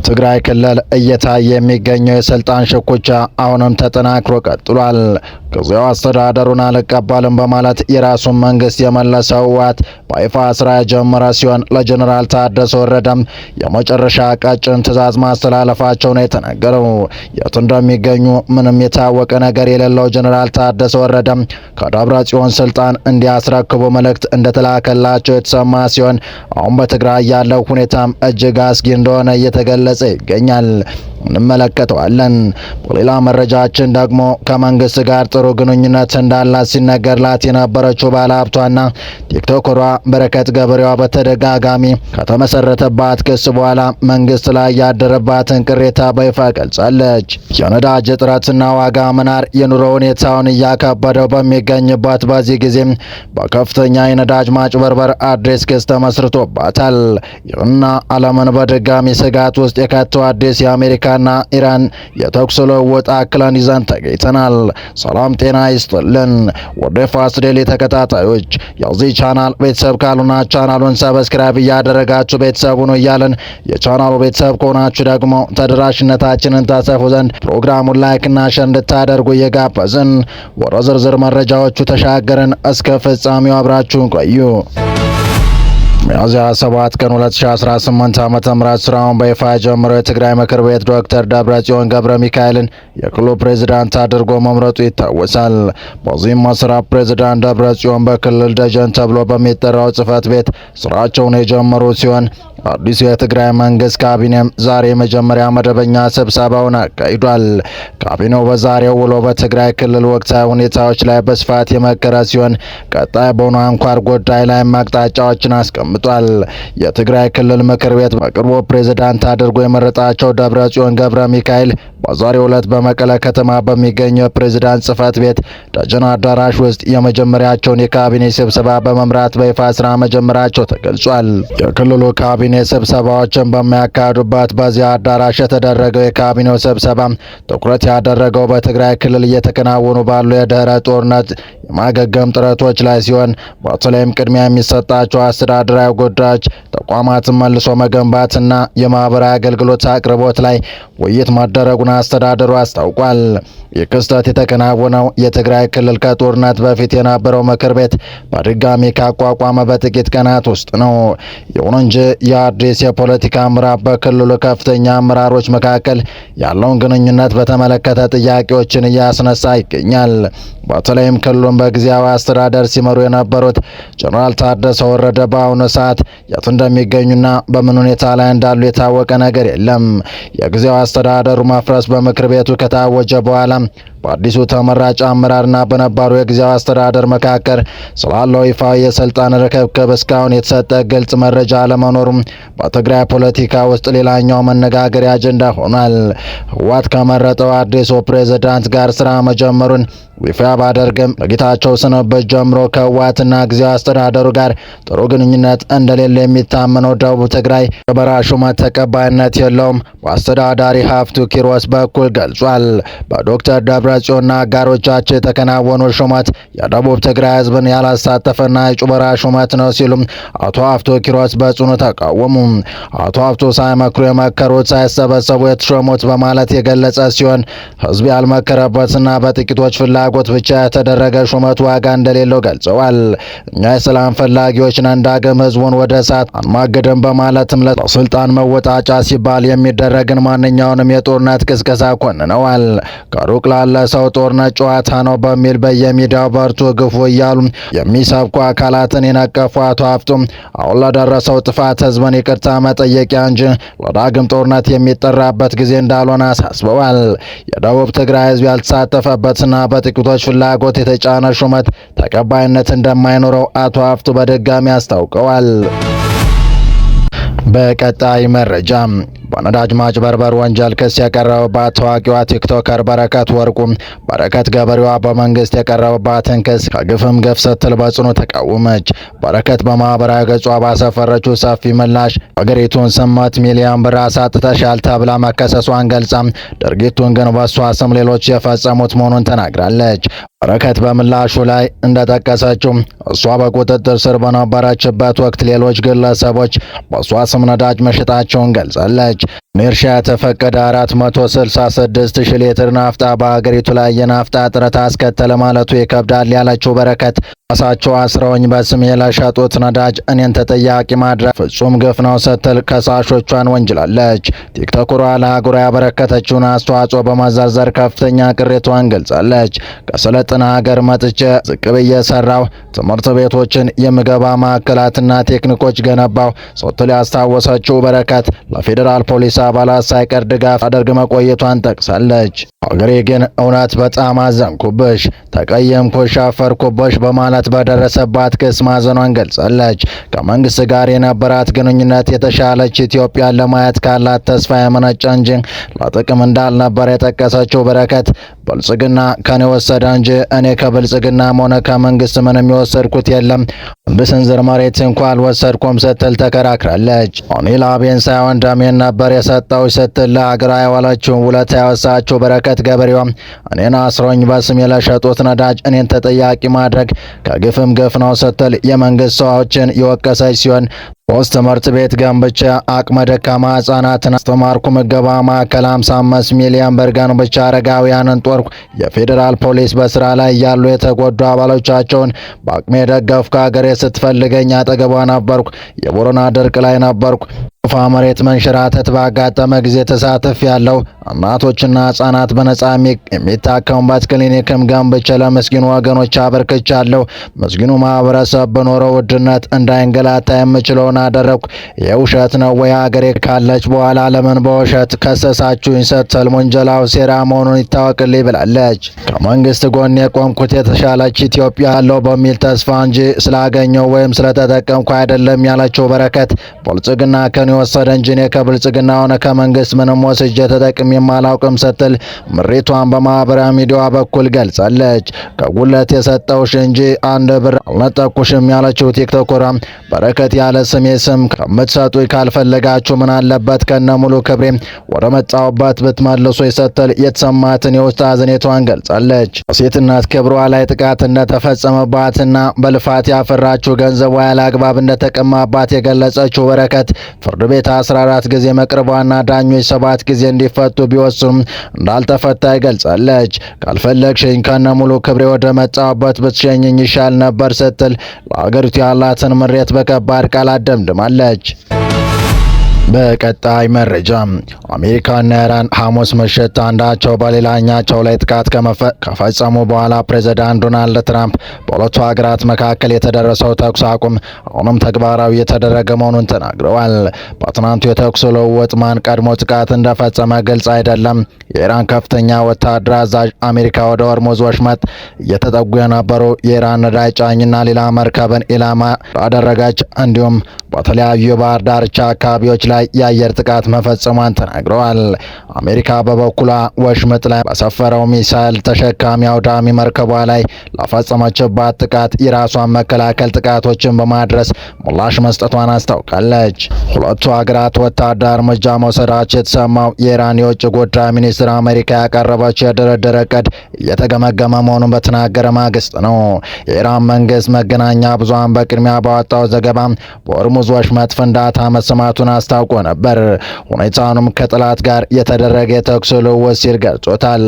በትግራይ ክልል እየታየ የሚገኘው የስልጣን ሽኩቻ አሁንም ተጠናክሮ ቀጥሏል። ጊዜያዊ አስተዳደሩን አልቀበልም በማለት የራሱን መንግስት የመለሰው ህወሓት በይፋ ስራ የጀመረ ሲሆን ለጀኔራል ታደሰ ወረደም የመጨረሻ ቀጭን ትዕዛዝ ማስተላለፋቸው ነው የተነገረው። የት እንደሚገኙ ምንም የታወቀ ነገር የሌለው ጀኔራል ታደሰ ወረደም ከደብረ ጽዮን ስልጣን እንዲያስረክቡ መልእክት እንደተላከላቸው የተሰማ ሲሆን አሁን በትግራይ ያለው ሁኔታም እጅግ አስጊ እንደሆነ እየተገለጸ ይገኛል። እንመለከተዋለን። በሌላ መረጃችን ደግሞ ከመንግስት ጋር ጥሩ ግንኙነት እንዳላት ሲነገርላት የነበረችው ባለሀብቷና ቲክቶከሯ በረከት ገበሬዋ በተደጋጋሚ ከተመሰረተባት ክስ በኋላ መንግስት ላይ ያደረባትን ቅሬታ በይፋ ገልጻለች። የነዳጅ እጥረትና ዋጋ መናር የኑሮ ሁኔታውን እያከበደው በሚገኝበት በዚህ ጊዜም በከፍተኛ የነዳጅ ማጭበርበር አዲስ ክስ ተመስርቶባታል። ይህና ዓለምን በድጋሚ ስጋት ውስጥ የከተው አዲስ የአሜሪካ ና ኢራን የተኩስ ልውውጥ አክለን ይዘን ተገኝተናል። ሰላም ጤና ይስጥልን ወደ ፋስት ዴይሊ ተከታታዮች የዚህ ቻናል ቤተሰብ ካሉና ቻናሉን ሰብስክራይብ እያደረጋችሁ ቤተሰብ ሁኑ እያልን የቻናሉ ቤተሰብ ከሆናችሁ ደግሞ ተደራሽነታችንን ታሰፉ ዘንድ ፕሮግራሙን ላይክ እና ሼር እንድታደርጉ እየጋበዝን ወደ ዝርዝር መረጃዎቹ ተሻገርን። እስከ ፍጻሜው አብራችሁን ቆዩ። ሚያዝያ 7 ቀን 2018 ዓ.ም ስራውን በይፋ የጀመረው የትግራይ ምክር ቤት ዶክተር ደብረጽዮን ገብረ ሚካኤልን የክልሉ ፕሬዝዳንት አድርጎ መምረጡ ይታወሳል። በዚህም መሰረት ፕሬዝዳንት ደብረጽዮን በክልል ደጀን ተብሎ በሚጠራው ጽህፈት ቤት ስራቸውን የጀመሩ ሲሆን አዲሱ የትግራይ መንግስት ካቢኔም ዛሬ የመጀመሪያ መደበኛ ስብሰባውን አካሂዷል። ካቢኔው በዛሬው ውሎ በትግራይ ክልል ወቅታዊ ሁኔታዎች ላይ በስፋት የመከረ ሲሆን ቀጣይ በሆኑ አንኳር ጉዳይ ላይ አቅጣጫዎችን አስቀምጧል። የትግራይ ክልል ምክር ቤት በቅርቡ ፕሬዝዳንት አድርጎ የመረጣቸው ደብረጽዮን ገብረ ሚካኤል በዛሬው ዕለት በመቀለ ከተማ በሚገኘው ፕሬዝዳንት ጽህፈት ቤት ደጀን አዳራሽ ውስጥ የመጀመሪያቸውን የካቢኔ ስብሰባ በመምራት በይፋ ስራ መጀመራቸው ተገልጿል። የክልሉ ካቢኔ ስብሰባዎችን በሚያካሂዱበት በዚያ አዳራሽ የተደረገው የካቢኔው ስብሰባ ትኩረት ያደረገው በትግራይ ክልል እየተከናወኑ ባሉ የድህረ ጦርነት የማገገም ጥረቶች ላይ ሲሆን በተለይም ቅድሚያ የሚሰጣቸው አስተዳደራዊ ጉዳዮች፣ ተቋማትን መልሶ መገንባትና የማህበራዊ አገልግሎት አቅርቦት ላይ ውይይት ማደረጉን አስተዳደሩ አስታውቋል። ይህ ክስተት የተከናወነው የትግራይ ክልል ከጦርነት በፊት የነበረው ምክር ቤት በድጋሚ ካቋቋመ በጥቂት ቀናት ውስጥ ነው። ይሁን እንጂ የአዲስ የፖለቲካ ምዕራፍ በክልሉ ከፍተኛ አመራሮች መካከል ያለውን ግንኙነት በተመለከተ ጥያቄዎችን እያስነሳ ይገኛል። በተለይም ክልሉን በጊዜያዊ አስተዳደር ሲመሩ የነበሩት ጀኔራል ታደሰ ወረደ በአሁኑ ሰዓት የት እንደሚገኙና በምን ሁኔታ ላይ እንዳሉ የታወቀ ነገር የለም። የጊዜያዊ አስተዳደሩ መፍረስ በምክር ቤቱ ከታወጀ በኋላ በአዲሱ ተመራጭ አመራርና በነባሩ የጊዜያዊ አስተዳደር መካከል ስላለው ይፋዊ የስልጣን ርክክብ እስካሁን የተሰጠ ግልጽ መረጃ አለመኖሩም በትግራይ ፖለቲካ ውስጥ ሌላኛው መነጋገሪያ አጀንዳ ሆኗል። ህወሓት ከመረጠው አዲሱ ፕሬዝዳንት ጋር ስራ መጀመሩን ይፋ ባደርግም በጌታቸው ስንብት ጀምሮ ከህወሓትና ጊዜያዊ አስተዳደሩ ጋር ጥሩ ግንኙነት እንደሌለ የሚታመነው ደቡብ ትግራይ በራሱ ሹመት ተቀባይነት የለውም በአስተዳዳሪ ሀፍቱ ኪሮስ በኩል ገልጿል። በዶክተር ደብረጽዮንና አጋሮቻቸው የተከናወኑ ሹመት የደቡብ ትግራይ ህዝብን ያላሳተፈና የጩበራ ሹመት ነው ሲሉም አቶ ሀፍቱ ኪሮስ በጽኑ ተቃወሙ። አቶ ሀፍቱ ሳይመክሩ የመከሩት ሳይሰበሰቡ የተሾሙት በማለት የገለጸ ሲሆን ህዝብ ያልመከረበትና በጥቂቶች ፍላጎት ብቻ የተደረገ ሹመት ዋጋ እንደሌለው ገልጸዋል። እኛ የሰላም ፈላጊዎች ነን፣ ዳግም ህዝቡን ወደ እሳት አንማገድም በማለትም ለስልጣን መወጣጫ ሲባል የሚደረግን ማንኛውንም የጦርነት ቅስቀሳ ኮንነዋል። ከሩቅ ላለ ሰው ጦርነት ጨዋታ ነው በሚል በየሚዲያው በርቱ ግፉ እያሉ የሚሰብኩ አካላትን የነቀፉ አቶ ሀፍቱም አሁን ለደረሰው ጥፋት ህዝብን ይቅርታ መጠየቂያ እንጂ ለዳግም ጦርነት የሚጠራበት ጊዜ እንዳልሆነ አሳስበዋል። የደቡብ ትግራይ ህዝብ ያልተሳተፈበትና በጥቂቶች ፍላጎት የተጫነ ሹመት ተቀባይነት እንደማይኖረው አቶ ሀፍቱ በድጋሚ አስታውቀዋል። በቀጣይ መረጃ በነዳጅ ማጭበርበር ወንጀል ክስ የቀረበባት ታዋቂዋ ቲክቶከር በረከት ወርቁ በረከት ገበሬዋ በመንግስት የቀረበባትን ክስ ከግፍም ግፍ ስትል በጽኑ ተቃወመች። በረከት በማህበራዊ ገጿ ባሰፈረችው ሰፊ ምላሽ አገሪቱን 8 ሚሊዮን ብር አሳጥተሻል ተብላ መከሰሷን ገልጻ ድርጊቱን ግን በሷ ስም ሌሎች የፈጸሙት መሆኑን ተናግራለች። በረከት በምላሹ ላይ እንደጠቀሰችው እሷ በቁጥጥር ስር በነበረችበት ወቅት ሌሎች ግለሰቦች በሷ ስም ነዳጅ መሸጣቸውን ገልጻለች። እርሻ የተፈቀደ 466 ሺህ ሊትር ናፍጣ በሀገሪቱ ላይ የናፍጣ እጥረት አስከተለ ማለቱ ይከብዳል ያለችው በረከት ራሳቸው አስረውኝ በስሜ ለሸጡት ነዳጅ እኔን ተጠያቂ ማድረግ ፍጹም ግፍ ነው ስትል ከሳሾቿን ወንጅላለች። ቲክቶከሯ ለአህጉሩ ያበረከተችውን አስተዋጽኦ በመዘርዘር ከፍተኛ ቅሬታዋን ገልጻለች። ከሰለጠነ ሀገር መጥቼ ዝቅ ብዬ ሰራው፣ ትምህርት ቤቶችን፣ የምገባ ማዕከላትና ቴክኒኮች ገነባው ስትል ያስታወሰችው በረከት ለፌዴራል ፖሊስ አባላት ሳይቀር ድጋፍ አድርግ መቆየቷን ጠቅሳለች። ሀገሬ ግን እውነት በጣም አዘንኩብሽ፣ ተቀየምኩሽ፣ አፈርኩብሽ በማለት በደረሰባት ክስ ማዘኗን ገልጻለች። ከመንግስት ጋር የነበራት ግንኙነት የተሻለች ኢትዮጵያን ለማየት ካላት ተስፋ የመነጨ እንጂ ለጥቅም እንዳልነበር የጠቀሰችው በረከት ብልጽግና ከኔ ወሰደ እንጂ እኔ ከብልጽግናም ሆነ ከመንግስት ምንም የወሰድኩት የለም፣ አንድ ስንዝር መሬት እንኳ አልወሰድኩም ስትል ተከራክራለች። እኔ ላቤን ሳይሆን ደሜን ነበር የሰጠው ስትል ለሀገር ያዋለችውን ውለታ ያወሳችው በረከት ገበሬዋ እኔን አስሮኝ በስሜ ለሸጡት ነዳጅ እኔን ተጠያቂ ማድረግ ከግፍም ግፍ ነው ስትል የመንግስት ሰዎችን የወቀሰች ሲሆን 3 ትምህርት ቤት ገንብቼ አቅመ ደካማ ህጻናትን አስተማርኩ፣ ምገባ ማዕከል 55 ሚሊዮን ብር ገንብቼ አረጋውያንን ጦርኩ፣ የፌዴራል ፖሊስ በስራ ላይ ያሉ የተጎዱ አባሎቻቸውን በአቅሜ ደገፍኩ፣ ሀገሬ ስትፈልገኝ አጠገቧ ነበርኩ፣ የቦረና ድርቅ ላይ ነበርኩ፣ ፋ መሬት መንሸራተት ባጋጠመ ጊዜ ተሳትፍ ያለው እናቶችና ህጻናት በነጻ የሚታከሙበት ክሊኒክም ገንብቼ ለምስኪኑ ወገኖች አበርክቻለሁ። ምስኪኑ ማህበረሰብ በኖረው ውድነት እንዳይንገላታ የምችለውን አደረግኩ። የውሸት ነው ወይ ሀገሬ ካለች በኋላ ለምን በውሸት ከሰሳችሁኝ ስትል ወንጀላው ሴራ መሆኑን ይታወቅልኝ ብላለች። ከመንግስት ጎን የቆምኩት የተሻለች ኢትዮጵያ ያለው በሚል ተስፋ እንጂ ስላገኘው ወይም ስለተጠቀምኩ አይደለም ያለችው በረከት ብልጽግና ከኔ ወሰደ እንጂ እኔ ከብልጽግና ሆነ ከመንግስት ምንም ወስጄ ተጠቅሜ የማላውቅም ስትል ምሬቷን በማህበራዊ ሚዲያ በኩል ገልጻለች። ከጉለት የሰጠውሽ እንጂ አንድ ብር አልነጠቁሽም ያለችው ቲክቶከሯ በረከት ያለ ስሜ ስም ከምትሰጡኝ ካልፈለጋችሁ ምን አለበት ከነ ሙሉ ክብሬ ወደ መጣሁበት ብትመልሱ ስትል የተሰማትን የውስጥ ሐዘኔቷን ገልጻለች። ሴትነት ክብሯ ላይ ጥቃት እንደተፈጸመባትና በልፋት ያፈራችው ገንዘቧ ያለ አግባብ እንደተቀማባት የገለጸችው በረከት ፍርድ ቤት 14 ጊዜ መቅረቧና ዳኞች 7 ጊዜ እንዲፈቱ ቢወስኑም እንዳልተፈታ ይገልጻለች። ካልፈለግሽኝ ከነ ሙሉ ክብሬ ወደ መጣሁበት ብትሸኝኝ ይሻል ነበር ስትል ለሀገሪቱ ያላትን ምሬት በከባድ ቃላት ደምድማለች። በቀጣይ መረጃ አሜሪካና ኢራን ሐሙስ ምሽት አንዳቸው በሌላኛቸው ላይ ጥቃት ከፈጸሙ በኋላ ፕሬዝዳንት ዶናልድ ትራምፕ በሁለቱ ሀገራት መካከል የተደረሰው ተኩስ አቁም አሁንም ተግባራዊ የተደረገ መሆኑን ተናግረዋል። በትናንቱ የተኩስ ልውውጥ ማን ቀድሞ ጥቃት እንደፈጸመ ግልጽ አይደለም። የኢራን ከፍተኛ ወታደር አዛዥ አሜሪካ ወደ ሆርሙዝ ወሽመጥ እየተጠጉ የነበሩ የኢራን ነዳጅ ጫኝና ሌላ መርከብን ኢላማ አደረገች እንዲሁም በተለያዩ የባህር ዳርቻ አካባቢዎች ላይ የአየር ጥቃት መፈጸሟን ተናግረዋል። አሜሪካ በበኩሏ ወሽመጥ ላይ በሰፈረው ሚሳይል ተሸካሚ አውዳሚ መርከቧ ላይ ለፈጸመችባት ጥቃት የራሷን መከላከል ጥቃቶችን በማድረስ ምላሽ መስጠቷን አስታውቃለች። ሁለቱ ሀገራት ወታደራዊ እርምጃ መውሰዳቸው የተሰማው የኢራን የውጭ ጉዳይ ሚኒስትር አሜሪካ ያቀረበችው የድርድር ዕቅድ እየተገመገመ መሆኑን በተናገረ ማግስት ነው። የኢራን መንግስት መገናኛ ብዙሃን በቅድሚያ ባወጣው ዘገባ በሆርሙዝ ወሽመጥ ፍንዳታ መሰማቱን አስታውቆ ነበር። ሁኔታውንም ከጠላት ጋር የተደረገ የተኩስ ልውውጥ ሲል ገልጾታል።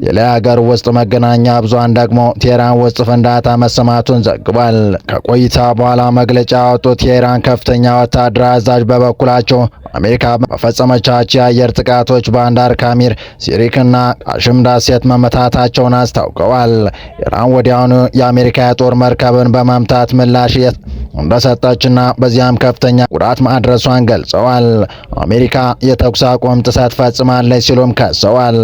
ሌላ የሀገር ውስጥ መገናኛ ብዙሃን ደግሞ ቴህራን ውስጥ ፍንዳታ መሰማቱን ዘግቧል። ከቆይታ በኋላ መግለጫ ያወጡት የኢራን ከፍተኛ ወታደራዊ አዛዥ በበኩላቸው አሜሪካ በፈጸመቻቸው የአየር ጥቃቶች ባንዳር ካሚር፣ ሲሪክና ቃሽም ደሴት መመታታቸውን አስታውቀዋል። ኢራን ወዲያውኑ የአሜሪካ የጦር መርከብን በመምታት ምላሽ እንደሰጠችና በዚያም ከፍተኛ ጉዳት ማድረሷን ገልጸዋል። አሜሪካ የተኩስ አቁም ጥሰት ፈጽማለች ሲሉም ከሰዋል።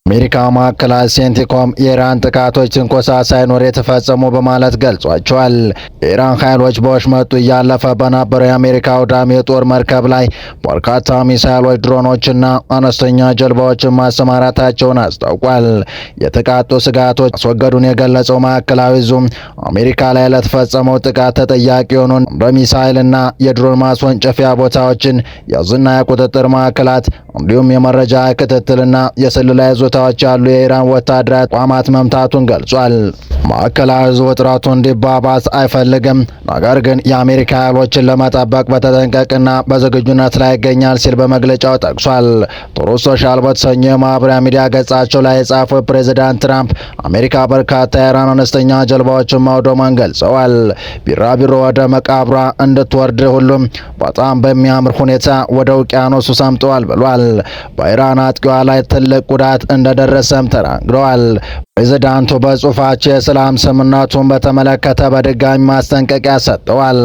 አሜሪካ ማዕከላዊ ሴንቲኮም የኢራን ጥቃቶች ትንኮሳ ሳይኖር የተፈጸሙ በማለት ገልጿቸዋል። የኢራን ኃይሎች በወሽመጡ እያለፈ በነበረው የአሜሪካ አውዳሚ የጦር መርከብ ላይ በርካታ ሚሳይሎች፣ ድሮኖችና አነስተኛ ጀልባዎችን ማሰማራታቸውን አስታውቋል። የጥቃቱ ስጋቶች ማስወገዱን የገለጸው ማዕከላዊ ዙም አሜሪካ ላይ ለተፈጸመው ጥቃት ተጠያቂ የሆኑ እንደ ሚሳይልና የድሮን ማስወንጨፊያ ቦታዎችን የዝና የቁጥጥር ማዕከላት እንዲሁም የመረጃ ክትትልና የስለላ ይዞታ ቦታዎች ያሉ የኢራን ወታደራዊ ተቋማት መምታቱን ገልጿል። ማዕከላዊ ዕዝ ውጥረቱ እንዲባባስ አይፈልግም፣ ነገር ግን የአሜሪካ ኃይሎችን ለመጠበቅ በተጠንቀቅና በዝግጁነት ላይ ይገኛል ሲል በመግለጫው ጠቅሷል። ትሩዝ ሶሻል በተሰኘው የማህበራዊ ሚዲያ ገጻቸው ላይ የጻፈው ፕሬዚዳንት ትራምፕ አሜሪካ በርካታ የኢራን አነስተኛ ጀልባዎችን ማውደሟን ገልጸዋል። ቢራቢሮ ወደ መቃብሯ እንድትወርድ ሁሉም በጣም በሚያምር ሁኔታ ወደ ውቅያኖሱ ሰምጠዋል ብሏል። በኢራን አጥቂዋ ላይ ትልቅ ጉዳት እንደደረሰም ተናግረዋል። ፕሬዚዳንቱ በጽሁፋቸው የሰላም ስምምነቱን በተመለከተ በድጋሚ ማስጠንቀቂያ ሰጥተዋል።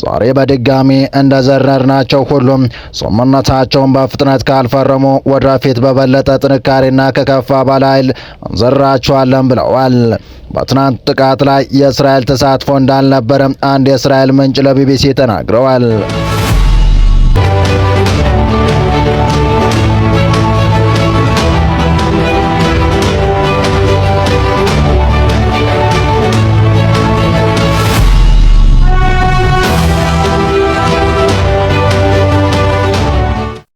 ዛሬ በድጋሚ እንደዘረርናቸው ሁሉም ስምምነታቸውን በፍጥነት ካልፈረሙ ወደፊት በበለጠ ጥንካሬና ከከፋ ባለ ኃይል እንዘራቸዋለን ብለዋል። በትናንት ጥቃት ላይ የእስራኤል ተሳትፎ እንዳልነበረ አንድ የእስራኤል ምንጭ ለቢቢሲ ተናግረዋል።